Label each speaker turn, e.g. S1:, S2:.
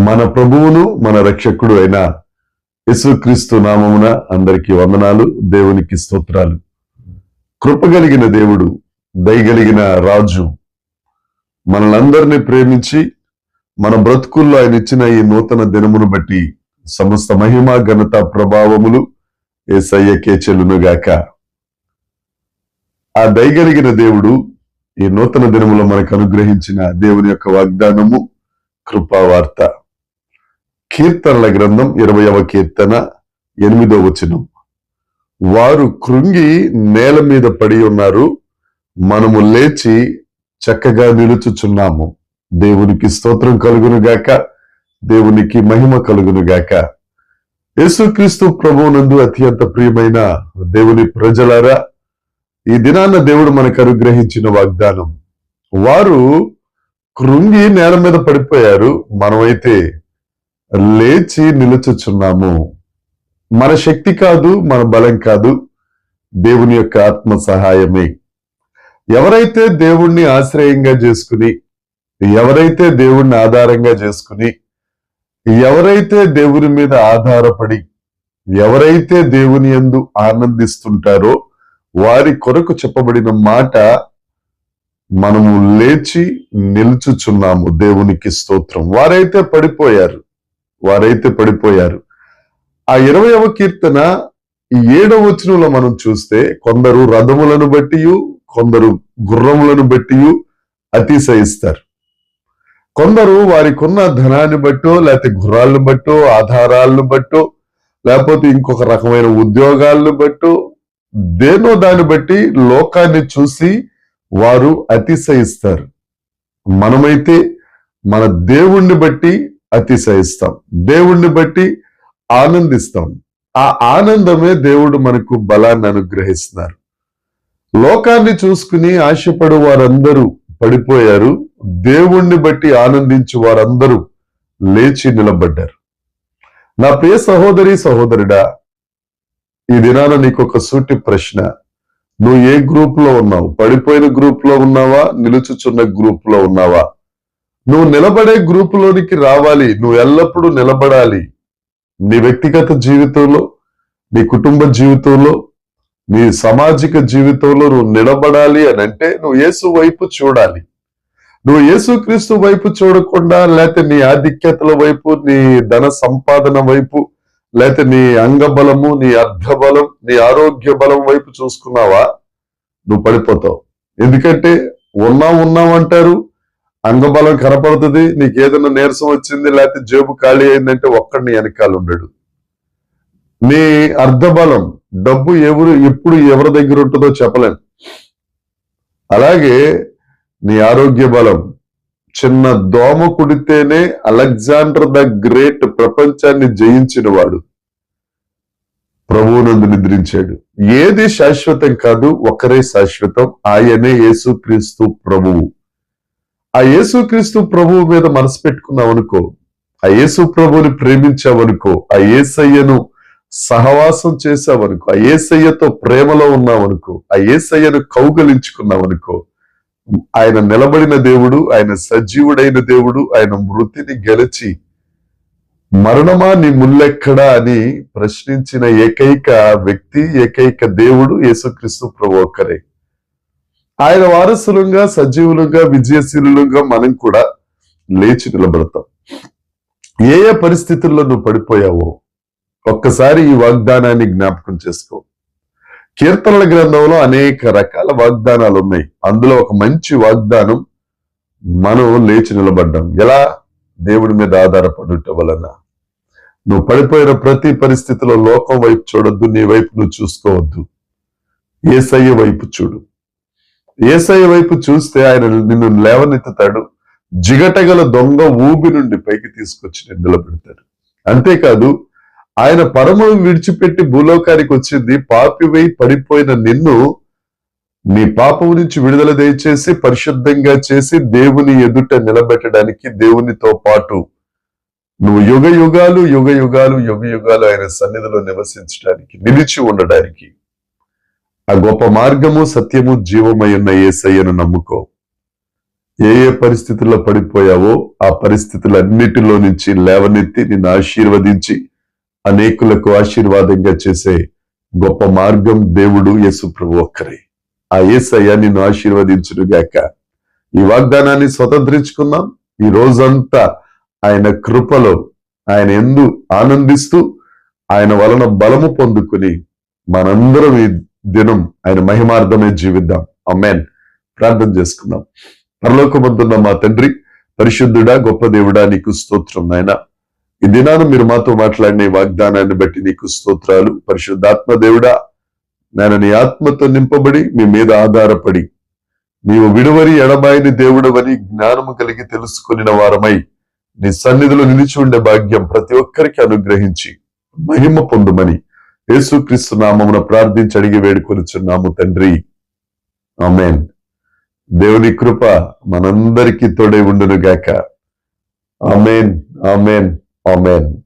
S1: మన ప్రభువును మన రక్షకుడు అయిన యేసుక్రీస్తు నామమున అందరికీ వందనాలు. దేవునికి స్తోత్రాలు. కృపగలిగిన దేవుడు, దయగలిగిన రాజు మనలందరినీ ప్రేమించి మన బ్రతుకుల్లో ఆయన ఇచ్చిన ఈ నూతన దినమును బట్టి సమస్త మహిమ ఘనత ప్రభావములు యేసయ్యకే చెల్లునుగాక. ఆ దయగలిగిన దేవుడు ఈ నూతన దినములో మనకు అనుగ్రహించిన దేవుని యొక్క వాగ్దానము కృపావార్త. కీర్తనల గ్రంథం 20వ కీర్తన 8వ వచనం. వారు కృంగి నేల మీద పడి ఉన్నారు, మనము లేచి చక్కగా నిలుచుచున్నాము. దేవునికి స్తోత్రం కలుగునుగాక, దేవునికి మహిమ కలుగునుగాక. యేసుక్రీస్తు ప్రభువునందు అత్యంత ప్రియమైన దేవుని ప్రజలారా, ఈ దినాన దేవుడు మనకు అనుగ్రహించిన వాగ్దానం. వారు కృంగి నేల మీద పడిపోయారు, మనమైతే లేచి నిలుచుచున్నాము. మన శక్తి కాదు, మన బలం కాదు, దేవుని యొక్క ఆత్మ సహాయమే. ఎవరైతే దేవుణ్ణి ఆశ్రయంగా చేసుకుని, ఎవరైతే దేవుణ్ణి ఆధారంగా చేసుకుని, ఎవరైతే దేవుని మీద ఆధారపడి, ఎవరైతే దేవుని యందు ఆనందిస్తుంటారో వారి కొరకు చెప్పబడిన మాట, మనము లేచి నిలుచుచున్నాము. దేవునికి స్తోత్రం. వారైతే పడిపోయారు. ఆ 20వ కీర్తన 7వ వచనంలో మనం చూస్తే, కొందరు రథములను బట్టి, కొందరు గుర్రములను బట్టి అతిశయిస్తారు. కొందరు వారికి ఉన్న ధనాన్ని బట్టో, లేకపోతే గుర్రాలను బట్టో, ఆధారాలను బట్టో, లేకపోతే ఇంకొక రకమైన ఉద్యోగాలను బట్టో, దేనో దాన్ని బట్టి లోకాన్ని చూసి వారు అతిశయిస్తారు. మనమైతే మన దేవుణ్ణి బట్టి అతిశయిస్తాం, దేవుణ్ణి బట్టి ఆనందిస్తాం. ఆ ఆనందమే దేవుడు మనకు బలాన్ని అనుగ్రహిస్తున్నారు. లోకాన్ని చూసుకుని ఆశపడు వారందరూ పడిపోయారు, దేవుణ్ణి బట్టి ఆనందించు వారందరూ లేచి నిలబడ్డారు. నా ప్రియ సహోదరి సహోదరుడా, ఈ దినాన నీకు ఒక సూటి ప్రశ్న. నువ్వు ఏ గ్రూప్ లో ఉన్నావు? పడిపోయిన గ్రూప్ లో ఉన్నావా? నిలుచుచున్న గ్రూప్ లో ఉన్నావా? నువ్వు నిలబడే గ్రూప్ లోనికి రావాలి. నువ్వు ఎల్లప్పుడూ నిలబడాలి. నీ వ్యక్తిగత జీవితంలో, నీ కుటుంబ జీవితంలో, నీ సామాజిక జీవితంలో నువ్వు నిలబడాలి అని అంటే నువ్వు యేసు వైపు చూడాలి. నువ్వు యేసుక్రీస్తు వైపు చూడకుండా, లేకపోతే నీ ఆధిక్యతల వైపు, నీ ధన సంపాదన వైపు, లేకపోతే నీ అంగబలము, నీ అర్ధబలం, నీ ఆరోగ్య బలం వైపు చూసుకున్నావా, నువ్వు పడిపోతావు. ఎందుకంటే ఉన్నామంటారు, అంగబలం కనపడుతుంది, నీకు ఏదైనా నీరసం వచ్చింది, లేకపోతే జేబు ఖాళీ అయిందంటే ఒక్కడిని వెనకాల ఉండడు. నీ అర్ధబలం, డబ్బు ఎప్పుడు ఎవరి దగ్గర ఉంటుందో చెప్పలేం. అలాగే నీ ఆరోగ్య బలం, చిన్న దోమ కుడితేనే అలెగ్జాండర్ ద గ్రేట్ ప్రపంచాన్ని జయించిన వాడు ప్రభువునందు నిద్రించాడు. ఏది శాశ్వతం కాదు, ఒకరే శాశ్వతం, ఆయనే యేసుక్రీస్తు ప్రభువు. ఆ యేసుక్రీస్తు ప్రభువు మీద మనసు పెట్టుకున్నావనుకో, ఆ యేసు ప్రభువుని ప్రేమించావనుకో, ఆ యేసయ్యను సహవాసం చేసావనుకో, ఆ యేసయ్యతో ప్రేమలో ఉన్నావనుకో, ఆ యేసయ్యను కౌగలించుకున్నావనుకో, ఆయన నిలబడిన దేవుడు, ఆయన సజీవుడైన దేవుడు, ఆయన మృతిని గెలిచి మరణమా నీ ముల్లెక్కడా అని ప్రశ్నించిన ఏకైక వ్యక్తి, ఏకైక దేవుడు యేసుక్రీస్తు ప్రభు ఒక్కరే. ఆయన వారసులుగా, సజీవులుగా, విజయశీలుగా మనం కూడా లేచి నిలబడతాం. ఏ ఏ పరిస్థితుల్లో నువ్వు పడిపోయావో ఒక్కసారి ఈ వాగ్దానాన్ని జ్ఞాపకం చేసుకో. కీర్తనల గ్రంథంలో అనేక రకాల వాగ్దానాలు ఉన్నాయి. అందులో ఒక మంచి వాగ్దానం, మనం లేచి నిలబడ్డాం. ఎలా? దేవుడి మీద ఆధారపడుట వలన. నువ్వు పడిపోయిన ప్రతి పరిస్థితిలో లోకం వైపు చూడొద్దు, నీ వైపు నువ్వు చూసుకోవద్దు. యేసయ్య వైపు చూడు. యేసయ్య వైపు చూస్తే ఆయన నిన్ను లేవనెత్తుతాడు. జిగటగల దొంగ ఊబి నుండి పైకి తీసుకొచ్చి నేను నిలబెడతాడు. అంతేకాదు, ఆయన పరమును విడిచిపెట్టి భూలోకానికి వచ్చింది పాపివై పడిపోయిన నిన్ను నీ పాపం నుంచి విడుదల దయచేసి పరిశుద్ధంగా చేసి దేవుని ఎదుట నిలబెట్టడానికి, దేవునితో పాటు నువ్వు యుగ యుగాలు ఆయన సన్నిధిలో నివసించడానికి, నిలిచి ఉండడానికి ఆ గొప్ప మార్గము, సత్యము, జీవమై ఉన్న యేసయ్యను నమ్ముకో. ఏ ఏ పరిస్థితుల్లో పడిపోయావో ఆ పరిస్థితులన్నిటిలో నుంచి లేవనెత్తి నిన్ను ఆశీర్వదించి అనేకులకు ఆశీర్వాదంగా చేసే గొప్ప మార్గం దేవుడు యేసు ప్రభు ఒక్కరే. ఆ యేసయ్య నిన్ను ఆశీర్వదించునుగాక. ఈ వాగ్దానాన్ని స్వతంత్రించుకుందాం. ఈ రోజంతా ఆయన కృపలో, ఆయన యందు ఆనందిస్తూ, ఆయన వలన బలము పొందుకుని మనందరం ఈ దినం ఆయన మహిమార్థమే జీవిద్దాం. ఆమేన్. ప్రార్థన చేసుకుందాం. పరలోకమందున్న మా తండ్రి, పరిశుద్ధుడా, గొప్ప దేవుడా, నీకు స్తోత్రం నాయనా. ఈ దినాన మీరు మాతో మాట్లాడిన ఈ వాగ్దానాన్ని బట్టి నీకు స్తోత్రాలు. పరిశుద్ధాత్మ దేవుడా, నేను నీ ఆత్మతో నింపబడి మీ మీద ఆధారపడి నీవు విడువరి ఎడబాయిని దేవుడవని జ్ఞానము కలిగి తెలుసుకుని వారమై నీ సన్నిధిలో నిలిచి ఉండే భాగ్యం ప్రతి ఒక్కరికి అనుగ్రహించి మహిమ పొందుమని యేసుక్రీస్తు నామమున ప్రార్థించి అడిగి వేడుకొనుచున్నాము తండ్రి. ఆమేన్. దేవుని కృప మనందరికీ తోడై ఉండును గాక. ఆమేన్, ఆమేన్, ఆమేన్.